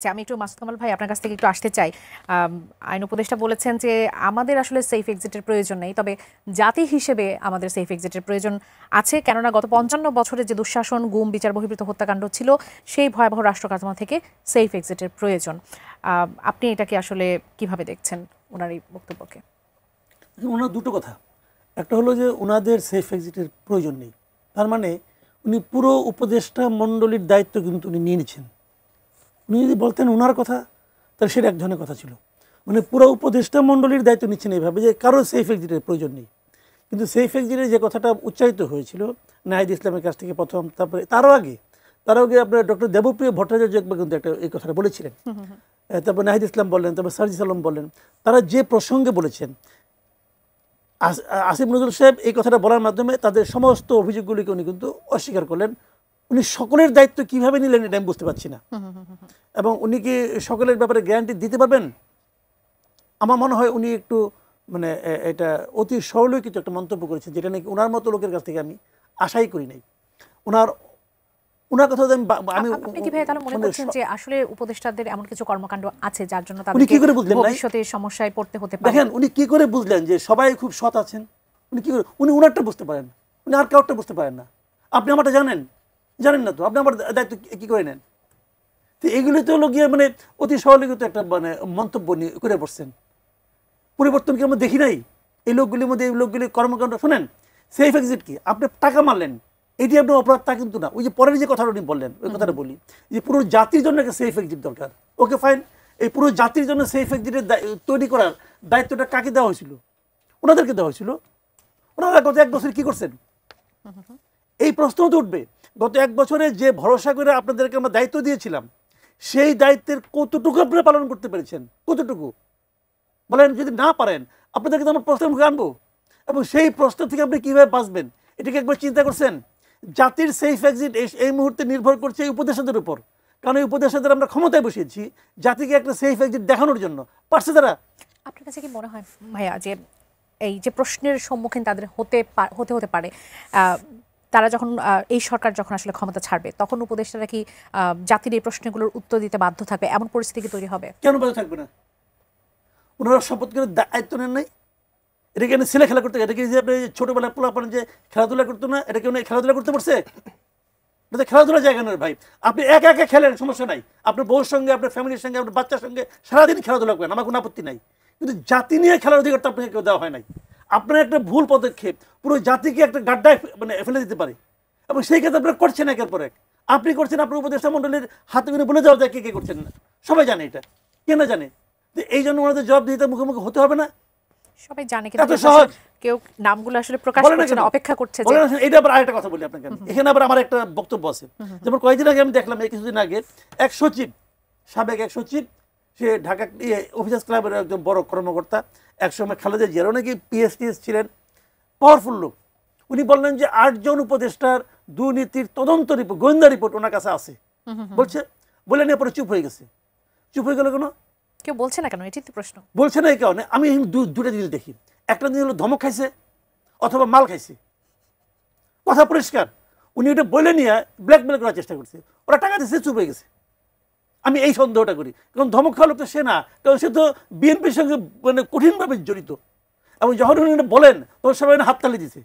আমি একটু মাসুদ কামাল ভাই আপনার কাছ থেকে একটু আসতে চাই। আইন উপদেষ্টা বলেছেন যে আমাদের আসলে সেফ এক্সিটের প্রয়োজন নেই, তবে জাতি হিসেবে আমাদের সেফ এক্সিটের প্রয়োজন আছে, কেননা গত ৫৫ বছরে যে দুঃশাসন, গুম, বিচার বহির্ভূত হত্যাকাণ্ড ছিল, সেই ভয়াবহ রাষ্ট্র কাঠামো থেকে সেফ এক্সিটের প্রয়োজন। আপনি এটাকে আসলে কিভাবে দেখছেন ওনার এই বক্তব্যকে? ওনার দুটো কথা। একটা হলো যে ওনাদের সেফ এক্সিটের প্রয়োজন নেই, তার মানে উনি পুরো উপদেষ্টা মণ্ডলীর দায়িত্ব কিন্তু উনি নিয়ে নিচ্ছেন। উনি যদি বলতেন ওনার কথা, তাহলে সেটা এক ধরনের কথা ছিল। মানে পুরো উপদেষ্টা মণ্ডলীর দায়িত্ব নিচ্ছেন এইভাবে যে কারো সেফ এক্সিটের প্রয়োজন নেই। কিন্তু সেফ এক্সিটের যে কথাটা উচ্চারিত হয়েছিল নাহিদ ইসলামের কাছ থেকে প্রথম, তারপরে তারও আগে আপনার ডক্টর দেবপ্রিয় ভট্টাচার্য একবার কিন্তু একটা এই কথাটা বলেছিলেন। তারপর নাহিদ ইসলাম বললেন, তারপর সার্জিস আলম বললেন। তারা যে প্রসঙ্গে বলেছেন, আসিফ নজরুল সাহেব এই কথাটা বলার মাধ্যমে তাদের সমস্ত অভিযোগগুলিকে উনি কিন্তু অস্বীকার করলেন। উনি সকলের দায়িত্ব কিভাবে নিলেন এটা আমি বুঝতে পারছি না। এবং উনি কি সকলের ব্যাপারে গ্যারান্টি দিতে পারবেন? আমার মনে হয় উনি একটু মানে এটা অতি সরলকিত একটা মন্তব্য করেছেন, যেটা নাকি ওনার মতো লোকের কাছ থেকে আমি আশাই করি নাই। ওনার কথা আমি আপনি কি ভাই তাহলে মনে করছেন যে আসলে উপদেষ্টাদের এমন কিছু কর্মকাণ্ড আছে যার জন্য উনি কি করে বুঝলেন ভবিষ্যতে সমস্যায় পড়তে হতে পারে? দেখেন উনি কি করে বুঝলেন যে সবাই খুব সৎ আছেন? উনি কি করে, উনি ওনারটা বুঝতে পারেন, উনি আর কাউটা বুঝতে পারেন না। আপনি আমারটা জানেন না তো, আপনি আমার দায়িত্ব কি করে নেন? তো এগুলি তো হলো গিয়ে মানে অতি সরলীকৃত একটা মানে মন্তব্য করে বসছেন। পরিবর্তন কি আমরা দেখি নাই এই লোকগুলির মধ্যে? এই লোকগুলি কর্মকাণ্ড শোনেন। সেফ এক্সিট কি? আপনি টাকা মারলেন, এটি আপনার অপরাধ, তা কিন্তু না। ওই যে পরের যে কথাটা উনি বললেন, ওই কথাটা বলি যে পুরো জাতির জন্য একটা সেফ এক্সিট দরকার। ওকে ফাইন, এই পুরো জাতির জন্য সেফ এক্সিটের তৈরি করার দায়িত্বটা কাকে দেওয়া হয়েছিল? ওনাদেরকে দেওয়া হয়েছিল। ওনারা গত ১ বছর কি করছেন? এই প্রশ্ন তো উঠবে। গত ১ বছরে যে ভরসা করে আপনাদেরকে আমরা দায়িত্ব দিয়েছিলাম, সেই দায়িত্বের কতটুকু আপনারা পালন করতে পেরেছেন? কতটুকু বলেন? যদি না পারেন, আপনাদেরকে তো আমরা প্রশ্নের মুখে আনবো। এবং সেই প্রশ্ন থেকে আপনি কীভাবে বাঁচবেন এটাকে একবার চিন্তা করছেন? জাতির সেফ এক্সিট এই মুহূর্তে নির্ভর করছে এই উপদেষ্টাদের উপর। কারণ এই উপদেষ্টাদের আমরা ক্ষমতায় বসিয়েছি জাতিকে একটা সেফ এক্সিট দেখানোর জন্য। পারছে তারা? আপনার কাছে কি মনে হয় ভাইয়া যে এই যে প্রশ্নের সম্মুখীন তাদের হতে পারে, তারা যখন এই সরকার যখন আসলে ক্ষমতা ছাড়বে, তখন উপদেষ্টারা কি জাতির এই প্রশ্নগুলোর উত্তর দিতে বাধ্য থাকবে? এমন পরিস্থিতি কি তৈরি হবে? কেন বাধ্য থাকবে না? ওনারা শপথ করে দায়িত্ব নেন নাই? এটা কেন ছেলে খেলা করতে? এটা কি যে আপনি ছোটবেলায় পোলাপান যে খেলাধুলা করতো না, এটা কেউ খেলাধুলা করতে পারছে? এটা খেলাধুলার জায়গা নয় ভাই। আপনি একা একা খেলেন, সমস্যা নাই। আপনার বউর সঙ্গে, আপনার ফ্যামিলির সঙ্গে, আপনার বাচ্চার সঙ্গে সারাদিন খেলাধুলা করেন, আমার কোনো আপত্তি নাই। কিন্তু জাতি নিয়ে খেলার অধিকার তো আপনাকে কেউ দেওয়া হয় নাই। আপনার একটা ভুল পদক্ষেপ পুরো জাতিকে একটা গাড্ডায় মানে ফেলে দিতে পারে, এবং সেই ক্ষেত্রে আপনারা করছেন একের পর এক। আপনি করছেন, আপনার উপদেষ্টা মণ্ডলীর হাতে করে বলে যাওয়া যায় কে কে করছেন না। সবাই জানে এটা, কে না জানে? এই জন্য ওনাদের জবাব দিতে মুখোমুখি হতে হবে না? সবাই জানে, কিন্তু সহজ কেউ নামগুলো আসলে প্রকাশ করছে না, অপেক্ষা করছে। এটা আবার আরেকটা কথা বলি আপনাকে। এখানে আবার আমার একটা বক্তব্য আছে। যেমন কয়েকদিন আগে আমি দেখলাম, এই কিছুদিন আগে এক সচিব, সাবেক এক সচিব, সে ঢাকা অফিসার্স ক্লাবের একজন বড় কর্মকর্তা, একসময় খালেদা জিয়ার নাকি পিএসটিএস ছিলেন, পাওয়ারফুল লোক। উনি বললেন যে ৮ জন উপদেষ্টার দুর্নীতির তদন্ত রিপোর্ট, গোয়েন্দা রিপোর্ট ওনার কাছে আছে। বলছে, বলে নিয়ে পরে চুপ হয়ে গেছে। চুপ হয়ে গেল কেন? কেউ বলছে না কেন? এটাই তো প্রশ্ন। বলছে না এই কারণে। আমি দুটা জিনিস দেখি। একটা জিনিস হলো ধমক খাইছে অথবা মাল খাইছে, কথা পরিষ্কার। উনি ওটা বলে নিয়ে ব্ল্যাকমেল করার চেষ্টা করছে, ওরা টাকা দিচ্ছে, চুপ হয়ে গেছে। আমি এই সন্দেহটা করি, কারণ ধমক খাওয়ালো তো সে না, কারণ সে তো বিএনপির সঙ্গে মানে কঠিনভাবে জড়িত। এবং যখন উনি বলেন তখন সবাই হাততালি দিছে।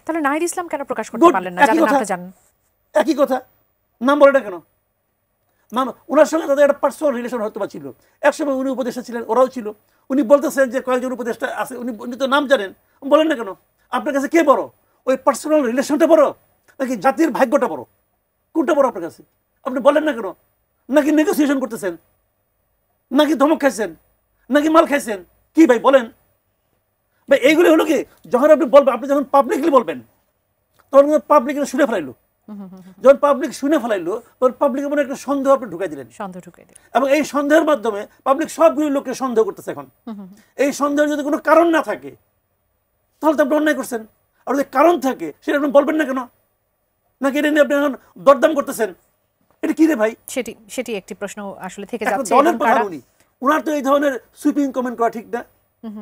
তাহলে নাহিদ ইসলাম কেন প্রকাশ করতে পারলেন না? একই কথা, নাম বলে না কেন? ওনার সঙ্গে তাদের একটা পার্সোনাল রিলেশন হয়তো বা ছিল। একসময় উনি উপদেষ্টা ছিলেন, ওরাও ছিল। উনি বলতেছেন যে কয়েকজন উপদেষ্টা আছে, উনি তো নাম জানেন, বলেন না কেন? আপনার কাছে কে বড়, ওই পার্সোনাল রিলেশনটা বড় নাকি জাতির ভাগ্যটা বড়? কোনটা বড় আপনার কাছে? আপনি বলেন না কেন? নাকি নেগোসিয়েশন করতেছেন, নাকি ধমক খাইছেন, নাকি মাল খাইছেন? কি ভাই বলেন ভাই? এইগুলি হলো কি, যখন আপনি বলবেন, আপনি যখন পাবলিকলি বলবেন, তখন পাবলিক শুনে ফেলাইলো। যখন পাবলিক শুনে ফেলাইলো, তখন পাবলিকের মনে একটা সন্দেহ আপনি ঢুকাই দিলেন। এবং এই সন্দেহের মাধ্যমে পাবলিক সবগুলি লোককে সন্দেহ করতেছে এখন। এই সন্দেহের যদি কোনো কারণ না থাকে, তাহলে তো আপনি অন্যায় করছেন। আর যদি কারণ থাকে, সেটা আপনি বলবেন না কেন? নাকি এটা নিয়ে আপনি এখন দরদাম করতেছেন? এটা কি রে ভাই? সেটি একটি প্রশ্ন আসলে থেকে যাচ্ছে। দলের প্রধান উনি, ওনার তো এই ধরনের সুইপিং কমেন্ট করা ঠিক না।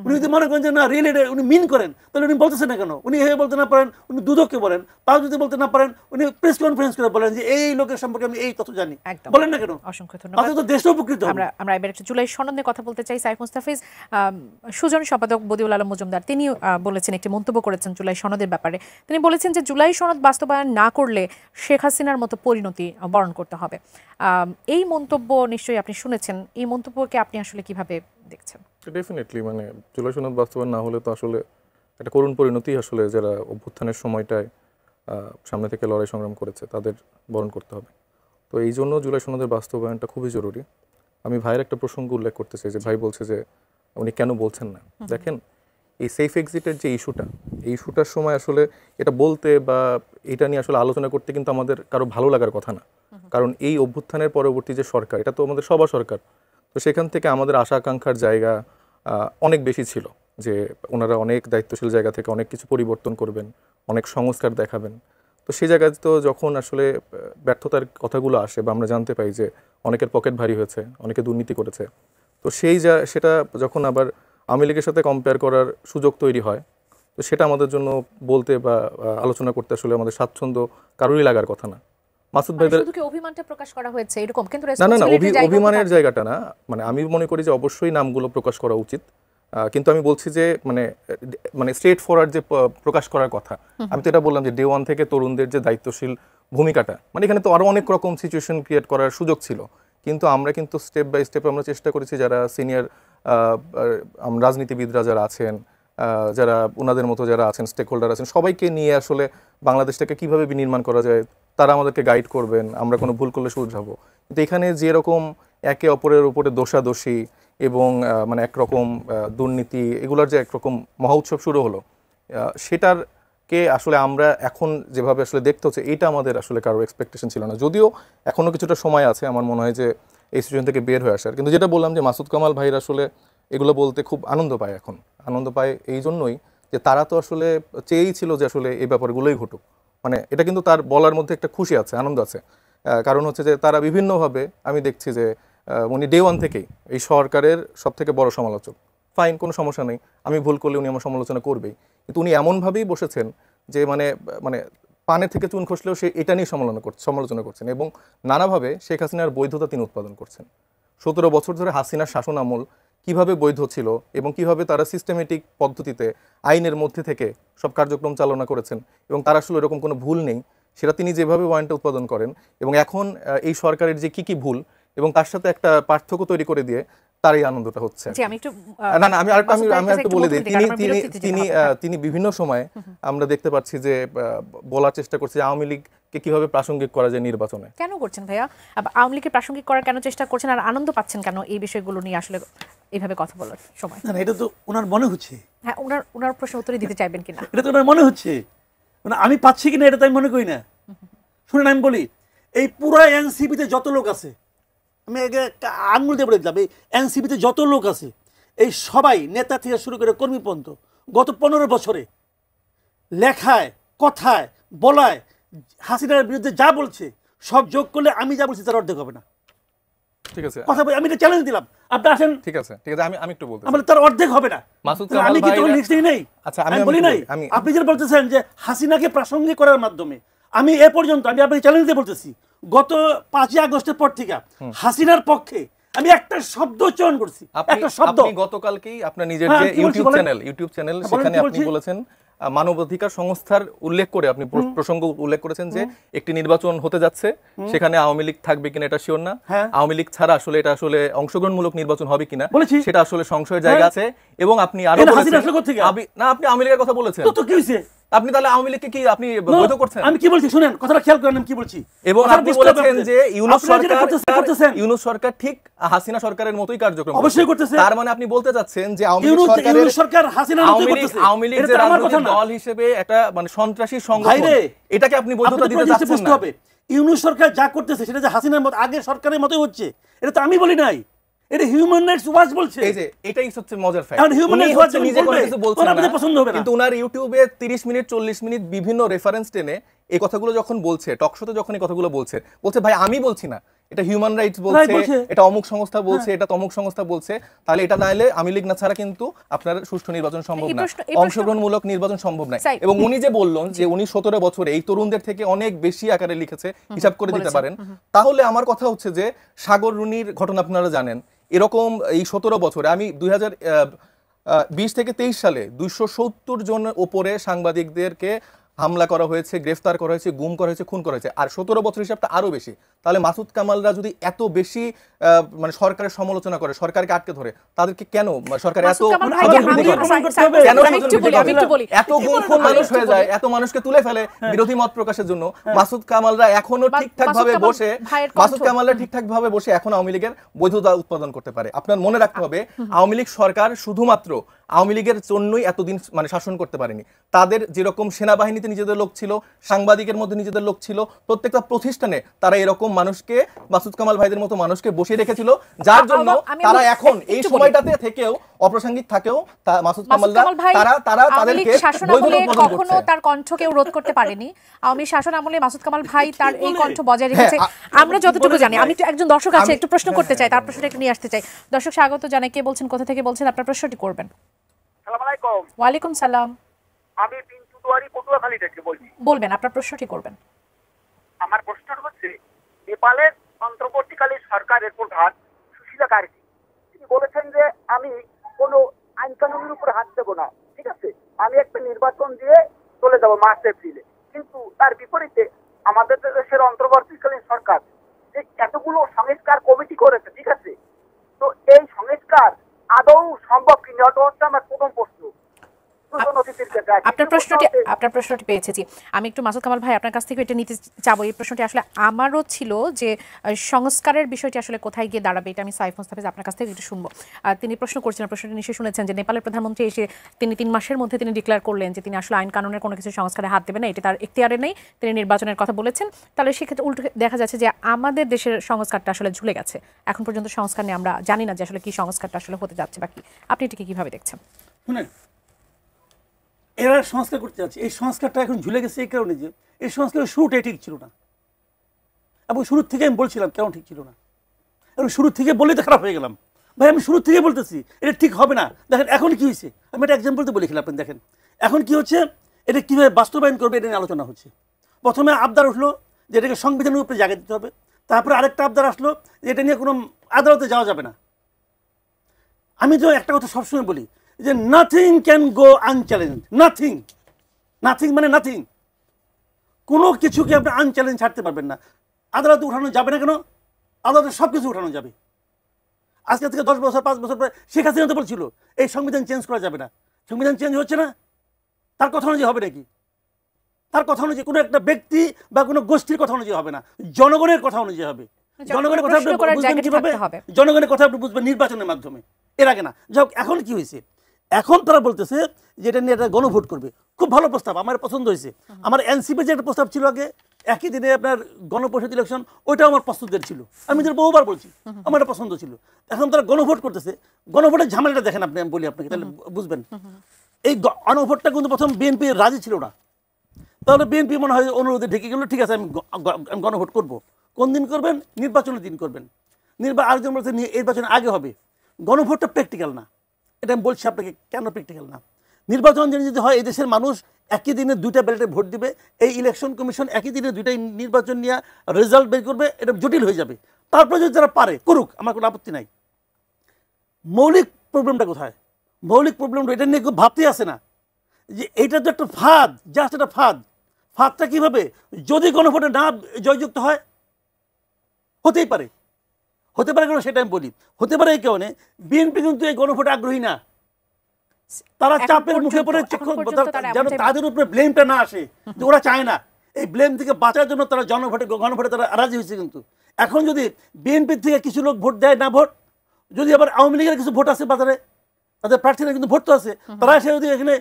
উনি যদি মনে করেন যে না রিয়েলি উনি মিন করেন, তাহলে উনি বলতেছেন না কেন? উনি এভাবে বলতে না পারেন, উনি দুদককে বলেন। তাও যদি বলতে না পারেন, উনি প্রেস কনফারেন্স করে বলেন যে এই লোকের সম্পর্কে আমি এই তথ্য জানি, বলেন না কেন? অসংখ্য ধন্যবাদ। তো দেশটা উপকৃত হবে। আমরা এবার একটু জুলাই সনদ নিয়ে কথা বলতে চাই। সাইফ মুস্তাফিজ, সুজন সম্পাদক বদিউল আলম মজুমদার তিনি বলেছেন, একটি মন্তব্য করেছেন জুলাই সনদের ব্যাপারে। তিনি বলেছেন যে জুলাই সনদ বাস্তবায়ন না করলে শেখ হাসিনার মতো পরিণতি বরণ করতে হবে। এই মন্তব্য নিশ্চয়ই আপনি শুনেছেন, এই মন্তব্যকে আপনি আসলে কিভাবে দেখছেন? ডেফিনেটলি মানে জুলাই সনদ বাস্তবায়ন না হলে তো আসলে একটা করুণ পরিণতি আসলে যারা অভ্যুত্থানের সময়টায় সামনে থেকে লড়াই সংগ্রাম করেছে তাদের বরণ করতে হবে। তো এই জন্য জুলাই সনদের বাস্তবায়নটা খুবই জরুরি। আমি ভাইয়ের একটা প্রসঙ্গ উল্লেখ করতে চাই যে ভাই বলছে যে উনি কেন বলছেন না। দেখেন, এই সেফ এক্সিটের যে ইস্যুটা, এই ইস্যুটার সময় আসলে এটা বলতে বা এটা নিয়ে আসলে আলোচনা করতে কিন্তু আমাদের কারো ভালো লাগার কথা না। কারণ এই অভ্যুত্থানের পরবর্তী যে সরকার, এটা তো আমাদের সবার সরকার। তো সেখান থেকে আমাদের আশা আকাঙ্ক্ষার জায়গা অনেক বেশি ছিল যে ওনারা অনেক দায়িত্বশীল জায়গা থেকে অনেক কিছু পরিবর্তন করবেন, অনেক সংস্কার দেখাবেন। তো সেই জায়গায় তো যখন আসলে ব্যর্থতার কথাগুলো আসে বা আমরা জানতে পাই যে অনেকের পকেট ভারী হয়েছে, অনেকে দুর্নীতি করেছে, তো সেটা যখন আবার আওয়ামী লীগের সাথে কম্পেয়ার করার সুযোগ তৈরি হয়, তো সেটা আমাদের জন্য বলতে বা আলোচনা করতে আসলে আমাদের স্বাচ্ছন্দ্য কারোরই লাগার কথা না। মাসুদ ভাইদের শুধু কি অভিমানটা প্রকাশ করা হয়েছে এরকম? কিন্তু না অভিমানের জায়গাটা না, মানে আমি মনে করি যে অবশ্যই নামগুলো প্রকাশ করা উচিত, কিন্তু আমি বলছি যে মানে স্ট্রেট ফরওয়ার্ড যে প্রকাশ করার কথা, আমি তো এটা বললাম যে ডে ওয়ান থেকে তরুণদের যে দায়িত্বশীল ভূমিকাটা, মানে এখানে তো আরো অনেক রকম সিচুয়েশন ক্রিয়েট করার সুযোগ ছিল, কিন্তু আমরা কিন্তু স্টেপ বাই স্টেপ আমরা চেষ্টা করেছি যারা সিনিয়র রাজনীতিবিদরা যারা আছেন, যারা ওনাদের মতো যারা আছেন, স্টেক হোল্ডার আছেন, সবাইকে নিয়ে আসলে বাংলাদেশটাকে কিভাবে বিনির্মাণ করা যায় তারা আমাদেরকে গাইড করবেন, আমরা কোনো ভুল করলে শুধরাবো। কিন্তু এখানে যেরকম একে অপরের উপরে দোষাদোষী এবং মানে একরকম দুর্নীতি, এগুলোর যে একরকম মহা উৎসব শুরু হলো, সেটারকে আসলে আমরা এখন যেভাবে আসলে দেখতে হচ্ছে, এইটা আমাদের আসলে কারো এক্সপেকটেশন ছিল না। যদিও এখনও কিছুটা সময় আছে আমার মনে হয় যে এই সিচুয়েশন থেকে বের হয়ে আসার। কিন্তু যেটা বললাম যে মাসুদ কামাল ভাইয়ের আসলে এগুলো বলতে খুব আনন্দ পায়, এখন আনন্দ পায় এই জন্যই যে তারা তো আসলে চেয়েই ছিল যে আসলে এই ব্যাপারগুলোই ঘটুক। মানে এটা কিন্তু তার বলার মধ্যে একটা খুশি আছে, আনন্দ আছে। কারণ হচ্ছে যে তারা বিভিন্নভাবে আমি দেখছি যে উনি ডে ওয়ান থেকেই এই সরকারের সবথেকে বড় সমালোচক। ফাইন, কোনো সমস্যা নেই, আমি ভুল করলে উনি আমার সমালোচনা করবেই, কিন্তু উনি এমনভাবেই বসেছেন যে মানে পানের থেকে চুন খসলেও সে এটা নিয়ে সমালোচনা করছেন এবং নানাভাবে শেখ হাসিনার বৈধতা তিনি উৎপাদন করছেন। 17 বছর ধরে হাসিনার শাসন আমল কিভাবে বৈধ ছিল এবং কিভাবে তারা সিস্টেমেটিক পদ্ধতিতে আইনের মধ্যে থেকে সব কার্যক্রম চালনা করেছেন এবং তার আসলে এরকম কোনো ভুল নেই, সেটা তিনি যেভাবে পয়েন্টটা উৎপাদন করেন এবং এখন এই সরকারের যে কি ভুল এবং তার সাথে একটা পার্থক্য তৈরি করে দিয়ে তার এই আনন্দটা হচ্ছে। আমি আরেকটু বলে দিই, তিনি বিভিন্ন সময়ে আমরা দেখতে পাচ্ছি যে বলার চেষ্টা করছে আওয়ামী লীগকে কিভাবে প্রাসঙ্গিক করা যায় নির্বাচনে। কেন করছেন ভাইয়া আওয়ামী লীগকে প্রাসঙ্গিক করার কেন চেষ্টা করছেন আর আনন্দ পাচ্ছেন কেন এই বিষয়গুলো নিয়ে আসলে এইভাবে কথা বলার সময়? না, এটা তো ওনার মনে হচ্ছে। হ্যাঁ, ওনার প্রশ্ন উত্তরই দিতে চাইবেন কিনা এটা তো ওনার মনে হচ্ছে, মানে আমি পাচ্ছি কিনা এটা তো আমি মনে করি না। শুনেন আমি বলি, এই পুরো এনসিপিতে যত লোক আছে, আমি আঙুল দিয়ে বলে দিলাম, এই এনসিপিতে যত লোক আছে এই সবাই নেতা থেকে শুরু করে কর্মী পর্যন্ত গত 15 বছরে লেখায় কথায় বলায় হাসিনার বিরুদ্ধে যা বলছে সব যোগ করলে আমি যা বলছি তার অর্ধেক হবে না। ঠিক আছে, কথা বলি, আমি এটা চ্যালেঞ্জ দিলাম, আপনি আসেন। ঠিক আছে, আমি একটু বলতে আমার তার অর্ধেক হবে না। মাসুদ কামাল আমি কি ভাই, তখন লিস্টেই নেই? আচ্ছা আমি বলি নাই, আপনি যে বলতেছেন যে হাসিনাকে প্রাসঙ্গিক করার মাধ্যমে, আমি এ পর্যন্ত আমি আপনাকে চ্যালেঞ্জ দিয়ে বলতেছি, গত 5 আগস্টের পর থেকে হাসিনার পক্ষে আমি একটা শব্দ উচ্চারণ করছি, একটা শব্দ। আপনি গতকালকেই আপনার নিজের যে ইউটিউব চ্যানেল সেখানে আপনি বলেছেন মানবাধিকার সংস্থার উল্লেখ করে আপনি প্রসঙ্গ উল্লেখ করেছেন যে একটি নির্বাচন হতে যাচ্ছে, সেখানে আওয়ামী লীগ থাকবে কিনা এটা শিওর না, আওয়ামী লীগ ছাড়া আসলে এটা আসলে অংশগ্রহণমূলক নির্বাচন হবে কিনা সেটা আসলে সংশয়ের জায়গা আছে। এবং আপনি আরো বলেছেন আপনি আওয়ামী লীগের কথা বলেছেন, তো কি হইছে? আপনি তাহলে আওয়ামী লীগকে কি আপনি বৈধ করছেন? আমি কি বলছি শুনেন, কথাটা খেয়াল করেন আমি কি বলছি। এবং আপনি বলেছেন যে ইউনূস সরকার ঠিক হাসিনা সরকারের মতোই কার্যক্রম অবশ্যই করতেছে। তার মানে আপনি বলতে চাচ্ছেন যে আওয়ামী সরকার হাসিনার মতোই করতেছে। আওয়ামী লীগ যে রাজনৈতিক দল হিসেবে একটা মানে সন্ত্রাসী সংগঠন, এটাকে আপনি বৈধতা দিতে চাচ্ছেন না। ইউনূস সরকার যা করতেছে সেটা যে হাসিনার মতো আগের সরকারের মতোই হচ্ছে, এটা তো আমি বলি নাই, এটা হিউম্যান রাইটস ওয়াচ বলছে। এই যে এটাই হচ্ছে মজার ফ্যাক্ট, হিউম্যান রাইটস ওয়াচ নিজে কোনো কিছু বলছেন না, পছন্দ হবে না, কিন্তু ওনার ইউটিউবে 30 মিনিট 40 মিনিট বিভিন্ন রেফারেন্স টেনে এই কথাগুলো যখন বলছে, টক শোতে যখন এই কথাগুলো বলছে ভাই আমি বলছি না, এটা হিউম্যান রাইটস বলছে। বলছে, এটা অমুক সংস্থা বলছে, এটা তমুক সংস্থা বলছে, তাহলে এটা না এলে আওয়ামী লীগ না ছাড়া কিন্তু আপনার সুষ্ঠু নির্বাচন সম্ভব না, অংশগ্রহণমূলক নির্বাচন সম্ভব না। এবং উনি যে বললেন যে উনি 17 বছরে এই তরুণদের থেকে অনেক বেশি আকারে লিখেছে, হিসাব করে দিতে পারেন, তাহলে আমার কথা হচ্ছে যে সাগর রুনির ঘটনা আপনারা জানেন, এরকম এই 17 বছরে আমি 2020 থেকে 23 সালে 270 জনের উপরে সাংবাদিকদেরকে হামলা করা হয়েছে, গ্রেফতার করা হয়েছে, গুম করা হয়েছে, খুন করা হয়েছে, আর 17 বছর হিসাবটা আরো বেশি। তাহলে মাসুদ কামালরা যদি এত বেশি মানে সরকারের সমালোচনা করে, সরকারকে আটকে ধরে, তাদেরকে কেন সরকার এত এত গুম খুন মানুষ হয়ে যায়, এত মানুষকে তুলে ফেলে বিরোধী মত প্রকাশের জন্য? মাসুদ কামালরা এখনো ঠিকঠাক ভাবে বসে এখন আওয়ামী লীগের বৈধতা উৎপাদন করতে পারে। আপনার মনে রাখতে হবে, আওয়ামী লীগ সরকার শুধুমাত্র আওয়ামী লীগের জন্যই এতদিন মানে শাসন করতে পারেনি। তাদের যেরকম সেনাবাহিনীতে নিজেদের লোক ছিল, সাংবাদিকের মধ্যে নিজেদের লোক ছিল, প্রত্যেকটা প্রতিষ্ঠানে তারা এরকম মানুষকে, মাসুদ কামাল ভাইদের মতো মানুষকে বসিয়ে রেখেছিল, যার জন্য তারা এখন এই সময়টাতে থেকেও অপ্রাসঙ্গিক থাকেও মাসুদ কামালরা তারা তাদেরকে কখনো তার কণ্ঠ কেউ রোধ করতে পারেনি। আওয়ামী শাসন আমলে মাসুদ কামাল ভাই তার এই কণ্ঠ বজায় রেখেছে আমরা যতটুকু জানি। আমি একজন দর্শক আছে, একটু প্রশ্ন করতে চাই, তার প্রশ্নটা একটু নিয়ে আসতে চাই। দর্শক স্বাগত জানাই, কে বলছেন, কোথা থেকে বলছেন, আপনার প্রশ্নটি করবেন। আসসালামু আলাইকুম। ওয়ালাইকুম সালাম। আমি পিন্টু দুয়ারি পটুয়াখালী থেকে বলছি। বলবেন, আপনার প্রশ্নটি করবেন। আমার প্রশ্নটা হচ্ছে, নেপালের অন্তর্বর্তীকালীন সরকারের প্রধান সুশীলা কার্কি তিনি বলেছেন যে আমি কোনো আইন কানুনের উপর হাত দেবো না, ঠিক আছে, আমি একটা নির্বাচন দিয়ে চলে যাব মার্চ এপ্রিলে। কিন্তু তার বিপরীতে আমাদের দেশের অন্তর্বর্তীকালীন সরকার যে এতগুলো সংস্কার কমিটি করেছে, ঠিক আছে, তো এই সংস্কার আদৌ সম্ভব কিনা, ওটা হচ্ছে আমার প্রথম প্রশ্ন। আপনার প্রশ্নটি পেয়েছি। আমি একটু মাসুদ কামাল ভাই আপনার কাছ থেকে এটা নিতে চাবো। এই প্রশ্নটি আসলে আমারও ছিল যে সংস্কারের বিষয়টি আসলে কোথায় গিয়ে দাঁড়াবে, এটা আমি সাইফ মুস্তাফিজ আপনার কাছ থেকে একটু শুনবো। তিনি প্রশ্ন করছিলেন, প্রশ্নটি নিশ্চয়ই শুনেছেন যে নেপালের প্রধানমন্ত্রী এসে তিনি 3 মাসের মধ্যে তিনি ডিক্লেয়ার করলেন যে তিনি আসলে আইন কানুনের কোনো কিছু সংস্কারে হাত দেবেন না, এটা তার এখতিয়ারে নেই, তিনি নির্বাচনের কথা বলেছেন। তাহলে সেক্ষেত্রে উল্টো দেখা যাচ্ছে যে আমাদের দেশের সংস্কারটা আসলে ঝুলে গেছে, এখন পর্যন্ত সংস্কার নিয়ে আমরা জানি না যে আসলে কি সংস্কারটা আসলে হতে যাচ্ছে বা কি। আপনি এটাকে কিভাবে দেখছেন? এরা সংস্কার করতে যাচ্ছে, এই সংস্কারটা এখন ঝুলে গেছে এই কারণে যে এই সংস্কারের শুরুটাই ঠিক ছিল না, এবং শুরুর থেকে আমি বলছিলাম কেন ঠিক ছিল না, এবং শুরু থেকে বলেই তো খারাপ হয়ে গেলাম। ভাই আমি শুরু থেকে বলতেছি এটা ঠিক হবে না। দেখেন এখন কি হয়েছে, আমি একটা এক্সাম্পল তো বলেছিলাম আপনি, দেখেন এখন কি হচ্ছে, এটা কীভাবে বাস্তবায়ন করবে এটা নিয়ে আলোচনা হচ্ছে। প্রথমে আবদার উঠলো যে এটাকে সংবিধানের উপরে জায়গা দিতে হবে, তারপরে আরেকটা আবদার আসলো যে এটা নিয়ে কোনো আদালতে যাওয়া যাবে না। আমি তো একটা কথা সবসময় বলি যে nothing can go unchallenged, nothing, nothing মানে নাথিং, কোনো কিছুকে আপনি আনচ্যালেঞ্জ ছাড়তে পারবেন না। আদালতে উঠানো যাবে না কেন? আদালতে সব কিছু উঠানো যাবে। আজকে থেকে 10 বছর 5 বছর পরে শেখ হাসিনা তো বলছিল এই সংবিধান চেঞ্জ করা যাবে না, সংবিধান চেঞ্জ হচ্ছে না, তার কথা অনুযায়ী হবে নাকি? তার কথা অনুযায়ী কোনো একটা ব্যক্তি বা কোনো গোষ্ঠীর কথা অনুযায়ী হবে না, জনগণের কথা অনুযায়ী হবে। জনগণের কথা আপনি বুঝবেন কিভাবে? জনগণের কথা আপনি বুঝবেন নির্বাচনের মাধ্যমে, এর আগে না। যাই হোক, এখন কি হয়েছে, এখন তারা বলতেছে যে এটা নিয়ে একটা গণভোট করবে। খুব ভালো প্রস্তাব, আমার পছন্দ হয়েছে। আমার এনসিপির যে একটা প্রস্তাব ছিল আগে একই দিনে আপনার গণপরিষদ ইলেকশন, ওইটাও আমার পছন্দের ছিল, আমি যে বহুবার বলছি আমার এটা পছন্দ ছিল। এখন তারা গণভোট করতেছে, গণভোটের ঝামেলাটা দেখেন আপনি, আমি বলি আপনাকে তাহলে বুঝবেন। এই গণভোটটা কিন্তু প্রথম বিএনপি রাজি ছিল না, তাহলে বিএনপি মনে হয় অনুরোধে ঢেকে গেল, ঠিক আছে আমি গণভোট করবো। কোন দিন করবেন? নির্বাচনের দিন করবেন। আরেকজন বলছে নির্বাচনের আগে হবে। গণভোটটা প্র্যাকটিক্যাল না, এটা আমি বলছি আপনাকে কেন প্র্যাকটিক্যাল না। নির্বাচন যদি হয় এই দেশের মানুষ একই দিনে 2টা ব্যালটে ভোট দিবে, এই ইলেকশন কমিশন একই দিনে 2টাই নির্বাচন নিয়ে রেজাল্ট বের করবে, এটা জটিল হয়ে যাবে। তারপরে যদি যারা পারে করুক, আমার কোনো আপত্তি নাই। মৌলিক প্রবলেমটা কোথায়? মৌলিক প্রবলেমটা এটা নিয়ে খুব ভাবতেই আসে না যে এইটা তো একটা ফাঁদ, জাস্ট একটা ফাঁদ। ফাঁদটা কীভাবে? যদি গণভোটে না জয়যুক্ত হয়, হতেই পারে, হতে পারে কেন সেটা আমি বলি। হতে পারে এই কারণে বিএনপি কিন্তু এই গণভোটে আগ্রহী না, তারা চাপের মুখে পড়ে যেন তাদের উপরে ব্লেমটা না আসে, যে ওরা চায় না। এই ব্লেম থেকে বাঁচার জন্য তারা গণভোটে তারা রাজি হয়েছে। কিন্তু এখন যদি বিএনপির থেকে কিছু লোক ভোট দেয় না, ভোট যদি আবার আওয়ামী লীগের কিছু ভোট আছে বাজারে, তাদের প্রার্থীরা কিন্তু ভোট তো আছে, তারা এসে যদি এখানে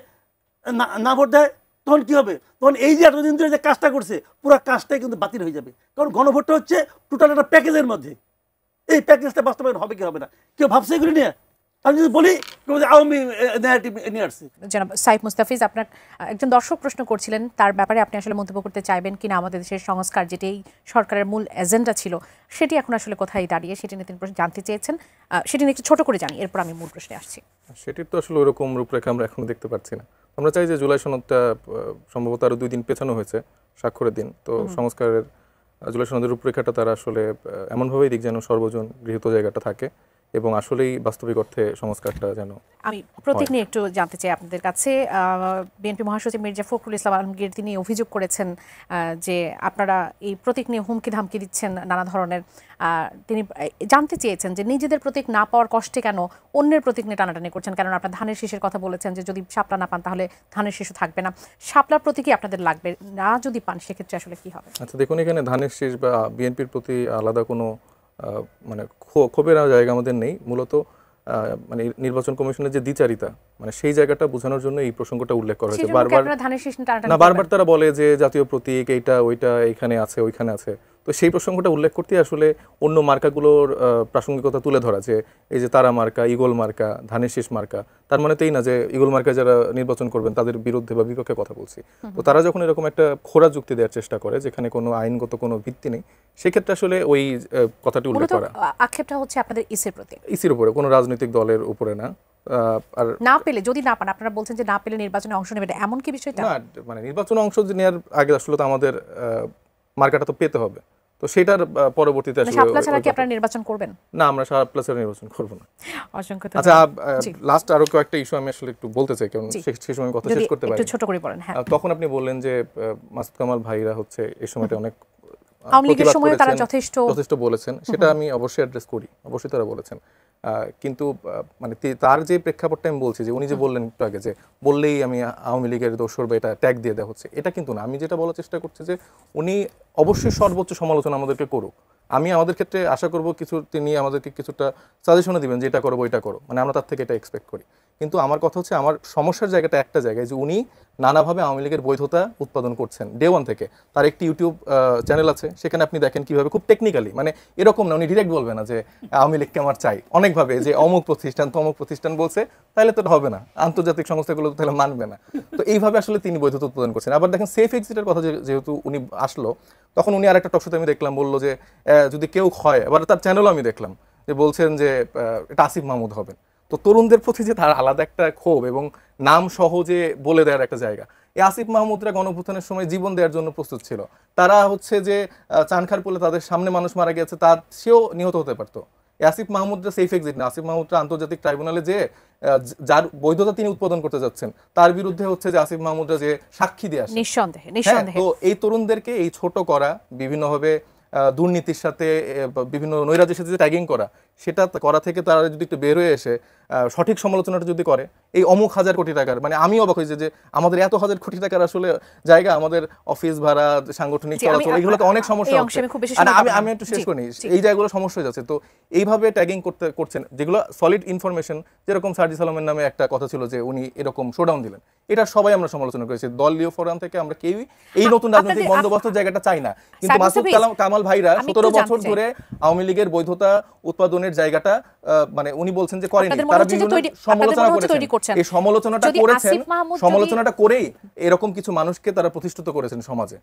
না ভোট দেয়, তখন কি হবে? তখন এই যে এতদিন ধরে যে কাজটা করছে পুরো কাজটাই কিন্তু বাতিল হয়ে যাবে। কারণ গণভোটটা হচ্ছে টোটাল একটা প্যাকেজের মধ্যে, এই প্যাকেজটা বাস্তবায়ন হবে কি হবে না, কেউ ভাবছে এগুলি নিয়ে? আমি যদি বলি আওয়ামী ন্যারেটিভ নিয়ে আসছি। জনাব সাইফ মুস্তাফিজ, আপনার একজন দর্শক প্রশ্ন করছিলেন, তার ব্যাপারে আপনি আসলে মন্তব্য করতে চাইবেন কিনা? আমাদের দেশের সংস্কার যেটি এই সরকারের মূল এজেন্ডা ছিল, সেটি এখন আসলে কোথায় দাঁড়িয়ে, সেটি নিয়ে তিনি জানতে চেয়েছেন। সেটি নিয়ে একটু ছোট করে জানি, এরপর আমি মূল প্রশ্নে আসছি। সেটির তো আসলে ওরকম রূপরেখা আমরা এখনো দেখতে পাচ্ছি না। আমরা চাই যে জুলাই সনদটা সম্ভবত আরও 2 দিন পেছানো হয়েছে স্বাক্ষরের দিন, তো সংস্কারের জুলাই সনদের রূপরেখাটা তারা আসলে এমনভাবেই দিক যেন সর্বজন গৃহীত জায়গাটা থাকে এবং আসলেই বাস্তবিক অর্থে সংস্কারটা যেন। আমি প্রতীক নিয়ে একটু জানতে চাই আপনাদের কাছে। বিএনপি মহাসচিব মির্জা ফখরুল ইসলাম আলমগীর তিনি অভিযোগ করেছেন যে আপনারা এই প্রতীক নিয়ে হুমকি ধামকি দিচ্ছেন নানা ধরনের। তিনি জানতে চেয়েছেন যে নিজেদের প্রতীক না পাওয়ার কষ্টে কেন অন্যের প্রতীক নিয়ে টানাটানি করছেন, কারণ আপনার ধানের শীষের কথা বলেছেন যে যদি শাপলা না পান তাহলে ধানের শীষও থাকবে না। শাপলার প্রতীকই আপনাদের লাগবে না, যদি পান সেক্ষেত্রে আসলে কি হবে? আচ্ছা দেখুন, এখানে ধানের শীষ বা বিএনপির প্রতি আলাদা কোনো মানে ক্ষোভের জায়গা আমাদের নেই। মূলত মানে নির্বাচন কমিশনের যে দ্বিচারিতা, মানে সেই জায়গাটা বোঝানোর জন্য এই প্রসঙ্গটা উল্লেখ করা হয়েছে। বারবার তারা বলে যে জাতীয় প্রতীক এইটা ওইটা এইখানে আছে ওইখানে আছে, তো সেই প্রসঙ্গটা উল্লেখ করতে আসলে অন্য মার্কাগুলোর প্রাসঙ্গিকতা তুলে ধরা, যে এই যে তারা মার্কা, ইগল মার্কা, ধানের শীষ মার্কা, তার মানে তো এই না যে ইগল মার্কা যারা নির্বাচন করবেন তাদের বিরুদ্ধে বা বিপক্ষে কথা বলছি। তো তারা যখন এরকম একটা খোরা যুক্তি দেওয়ার চেষ্টা করে যেখানে কোনো আইনগত কোনো ভিত্তি নেই, সেক্ষেত্রে আসলে ওই কথাটি উল্লেখ করা। আক্ষেপটা হচ্ছে আপনাদের ইসির প্রতি, ইসির উপরে, কোনো রাজনৈতিক দলের উপরে না। আর না পেলে, যদি না পান, আপনারা বলছেন যে না পেলে নির্বাচনে অংশ নেবেন, এমন কি বিষয়টা? না, মানে নির্বাচনে অংশ নেওয়ার আগে আসলে তো আমাদের মার্কাটা তো পেতে হবে, তো সেটার পরবর্তীতে আসলে শাপলা ছাড়া কি আপনারা নির্বাচন করবেন? না, আমরা শাপলা ছাড়া নির্বাচন করব না। অসংখ্য আচ্ছা, লাস্ট আরো কয়েকটা ইস্যু আমি আসলে একটু বলতে চাই, কারণ সেই সময় কথা শেষ করতে পারি। একটু ছোট করে বলেন। হ্যাঁ, তখন আপনি বললেন যে মাসুদ কামাল ভাইরা হচ্ছে এই সময়টা অনেক আওয়ামী লীগের সময় তারা যথেষ্ট বলেছেন, সেটা আমি অবশ্যই অ্যাড্রেস করি, অবশ্যই তারা বলেছেন। কিন্তু মানে তার যে প্রেক্ষাপটটা আমি বলছি, যে উনি যে বললেন একটু আগে যে বললেই আমি আওয়ামী লীগের দোসর বা এটা ট্যাগ দিয়ে দেওয়া হচ্ছে, এটা কিন্তু না। আমি যেটা বলার চেষ্টা করছি যে উনি অবশ্যই সর্বোচ্চ সমালোচনা আমাদেরকে করুক। আমি আমাদের ক্ষেত্রে আশা করব কিছু তিনি আমাদেরকে কিছুটা সাজেশনও দিবেন যে এটা করবো এটা করো, মানে আমরা তার থেকে এটা এক্সপেক্ট করি। কিন্তু আমার কথা হচ্ছে, আমার সমস্যার জায়গাটা একটা জায়গায়, যে উনি নানাভাবে আওয়ামী লীগের বৈধতা উৎপাদন করছেন ডে ওয়ান থেকে। তার একটি ইউটিউব চ্যানেল আছে, সেখানে আপনি দেখেন কিভাবে খুব টেকনিক্যালি, মানে এরকম না উনি ডিরেক্ট বলবে না যে আওয়ামী লীগকে আমার চাই, অনেকভাবে যে অমুক প্রতিষ্ঠান তমুক প্রতিষ্ঠান বলছে, তাহলে তো হবে না, আন্তর্জাতিক সংস্থাগুলো তো তাহলে মানবে না। তো এইভাবে আসলে তিনি বৈধতা উৎপাদন করছেন। আবার দেখেন সেফ এক্সিটের কথা যেহেতু উনি আসলো, তখন উনি আর একটা টকশোতে আমি দেখলাম বললো যে যদি কেউ হয়, এবার তার চ্যানেলও আমি দেখলাম যে বলছেন যে এটা আসিফ মাহমুদ হবেন। তো তরুণদের প্রতি যে তার আলাদা একটা ক্ষোভ এবং নাম সহজে বলে দেওয়ার একটা জায়গা, এই আসিফ মাহমুদরা গণঅভ্যুত্থানের সময় জীবন দেওয়ার জন্য প্রস্তুত ছিল। তারা হচ্ছে যে চানখার পোলে তাদের সামনে মানুষ মারা গেছে, তার সেও নিহত হতে পারতো। আসিফ মাহমুদরা সেফ এক্সিট না। আসিফ মাহমুদরা আন্তর্জাতিক ট্রাইব্যুনালে যে যার বৈধতা তিনি উৎপাদন করতে যাচ্ছেন, তার বিরুদ্ধে হচ্ছে যে আসিফ মাহমুদরা যে সাক্ষী দিয়ে আসে, নিঃসন্দেহে। তো এই তরুণদেরকে এই ছোট করা, বিভিন্নভাবে দুর্নীতির সাথে বিভিন্ন নৈরাজ্যের সাথে যে ট্যাগিং করা, সেটা করা থেকে তারা যদি একটু বের হয়ে এসে সঠিক সমালোচনাটা যদি করে, এই অমুক হাজার কোটি টাকার, মানে আমি অবাক হয়েছে যে আমাদের এত হাজার কোটি টাকার আসলে জায়গা, আমাদের অফিস ভাড়া, সাংগঠনিক চলাচল, এগুলোতে অনেক সমস্যা হচ্ছে। আমি একটু শেষ করি, এই জায়গাগুলো সমস্যা হয়ে যাচ্ছে। তো এইভাবে ট্যাগিং করছেন, যেগুলো সলিড ইনফরমেশন, যেরকম সার্জিস আলমের নামে একটা কথা ছিল যে উনি এরকম শোডাউন দিলেন, এটা সবাই আমরা সমালোচনা করেছি। দলীয় ফোরাম থেকে আমরা কেউই এই নতুন রাজনৈতিক বন্দোবস্তের জায়গাটা চাই না। কিন্তু মাসুদ কামাল ভাইরা 17 বছর ধরে আওয়ামী লীগের বৈধতা উৎপাদনের জায়গাটা মানে উনি বলছেন যে করেনি, তারা বিভিন্ন সমালোচনা করেছেন। এই সমালোচনাটা করেছেন, সমালোচনাটা করেই এরকম কিছু মানুষকে তারা প্রতিষ্ঠিত করেছেন সমাজে।